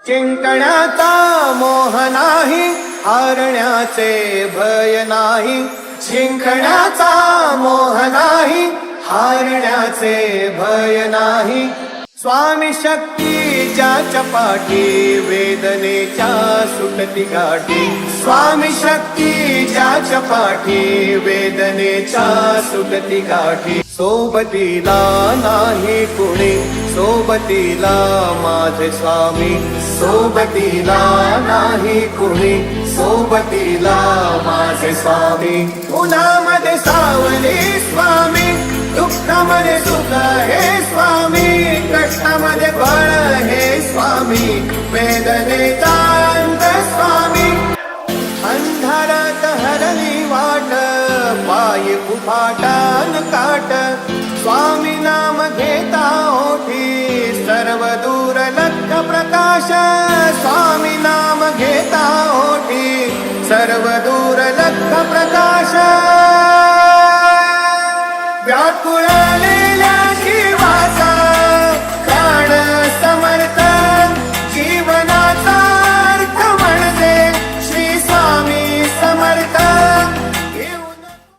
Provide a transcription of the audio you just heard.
जिंकण्याचा मोह नाही, हारण्याचे भय नाही. जिंकण्याचा मोह नाही, हारण्याचे भय नाही. स्वामी शक्ती ज्याच्या पाठी, वेदनेच्या सुटती गाठी. स्वामी शक्ती ज्याच्या पाठी, वेदनेच्या सुटती गाठी. सोबतीला नाही कुणी, सोबतीला माझे स्वामी. सोबतीला नाही कुणी, सोबतीला माझे स्वामी. उन्हामध्ये सावली स्वामी, दुःखामध्ये सुख हे स्वामी. कष्टामध्ये बळ हे स्वामी, वेदनेचा अंत स्वामी. अंधारात हरली वाट, पायी कुफाटान काट. स्वामी नाम घेता ओठी, सर्व दूर लख प्रकाश. स्वामी नाम घेता ओठी, सर्व दूर लख प्रकाश. व्याकुळ